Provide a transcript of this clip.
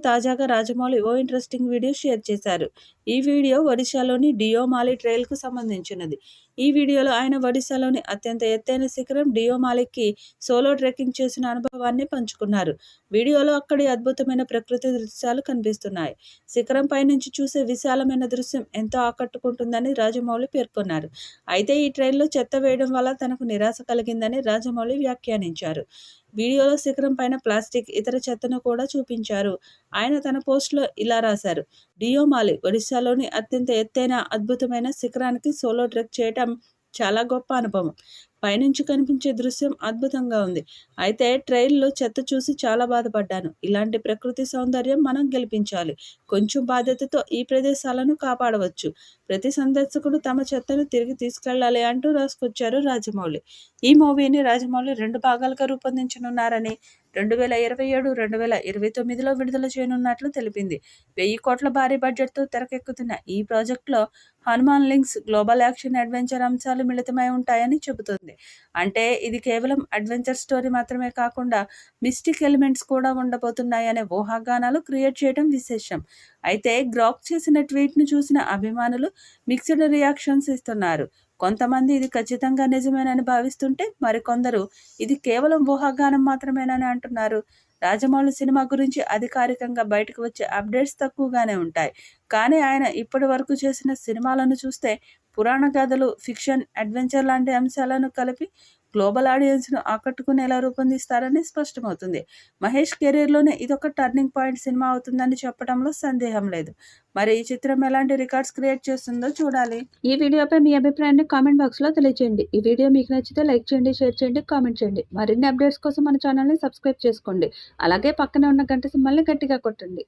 తాజాగా రాజమౌళి ఓ interesting video share చేశారు. ఈ వీడియో ఒడిశాలోని డియోమాలి ట్రైల్కు సంబంధించినది. ఈ వీడియోలో ఆయన ఒడిశాలోని అత్యంత ఎత్తైన శిఖరం డియోమాలికి సోలో ట్రెక్కింగ్ చేసిన అనుభవాన్ని పంచుకున్నారు. వీడియోలో అక్కడి అద్భుతమైన ప్రకృతి దృశ్యాలు కనిపిస్తున్నాయి. శిఖరం పైనుంచి చూసే విశాలమైన దృశ్యం ఎంతో ఆకట్టుకుంటుందని రాజమౌళి పేర్కొన్నారు. అయితే ఈ ట్రైల్లో చెత్త వేయడం వల్ల తనకు నిరాశ కలిగిందని రాజమౌళి వ్యాఖ్యానించారు. వీడియోలో శిఖరం పైన ప్లాస్టిక్, ఇతర చెత్తను కూడా చూపించారు. ఆయన తన పోస్టులో ఇలా రాశారు: డియోమాలి ఒడిశాలోని అత్యంత ఎత్తైన అద్భుతమైన శిఖరానికి సోలో ట్రెక్ చేయటం చాలా గొప్ప అనుభవం. పైనుంచి కనిపించే దృశ్యం అద్భుతంగా ఉంది. అయితే ట్రైల్లో చెత్త చూసి చాలా బాధపడ్డాను. ఇలాంటి ప్రకృతి సౌందర్యం మనం గెలిపించాలి. కొంచెం బాధ్యతతో ఈ ప్రదేశాలను కాపాడవచ్చు. ప్రతి సందర్శకుడు తమ చెత్తను తిరిగి తీసుకెళ్లాలి అంటూ రాసుకొచ్చారు రాజమౌళి. ఈ మూవీని రాజమౌళి 2 భాగాలుగా రూపొందించనున్నారని 2027-2029లో విడుదల చేయనున్నట్లు తెలిపింది. 1000 కోట్ల భారీ బడ్జెట్తో తెరకెక్కుతున్న ఈ ప్రాజెక్టులో Hanuman links, global action adventure అంశాలు మిళితమై ఉంటాయని చెబుతోంది. అంటే ఇది కేవలం అడ్వెంచర్ స్టోరీ మాత్రమే కాకుండా మిస్టిక్ ఎలిమెంట్స్ కూడా ఉండబోతున్నాయనే ఊహాగానాలు క్రియేట్ చేయడం విశేషం. అయితే గ్రాక్ చేసిన ట్వీట్ను చూసిన అభిమానులు మిక్స్డ్ రియాక్షన్స్ ఇస్తున్నారు. కొంతమంది ఇది ఖచ్చితంగా నిజమేనని భావిస్తుంటే, మరికొందరు ఇది కేవలం ఊహాగానం మాత్రమేనని అంటున్నారు. రాజమౌళి సినిమా గురించి అధికారికంగా బయటకు వచ్చే అప్డేట్స్ తక్కువగానే ఉంటాయి. కానీ ఆయన ఇప్పటి వరకు చేసిన సినిమాలను చూస్తే పురాణ కథలు, ఫిక్షన్, అడ్వెంచర్ లాంటి అంశాలను కలిపి గ్లోబల్ ఆడియన్స్ను ఆకట్టుకునేలా రూపొందిస్తారని స్పష్టమవుతుంది. మహేష్ కెరీర్లోనే ఇదొక టర్నింగ్ పాయింట్ సినిమా అవుతుందని చెప్పడంలో సందేహం లేదు. మరి ఈ చిత్రం ఎలాంటి రికార్డ్స్ క్రియేట్ చేస్తుందో చూడాలి. ఈ వీడియోపై మీ అభిప్రాయాన్ని కామెంట్ బాక్స్లో తెలియజేయండి. ఈ వీడియో మీకు నచ్చితే లైక్ చేయండి, షేర్ చేయండి, కామెంట్ చేయండి. మరిన్ని అప్డేట్స్ కోసం మన ఛానల్ని సబ్స్క్రైబ్ చేసుకోండి. అలాగే పక్కనే ఉన్న గంట సింబల్ని గట్టిగా కొట్టండి.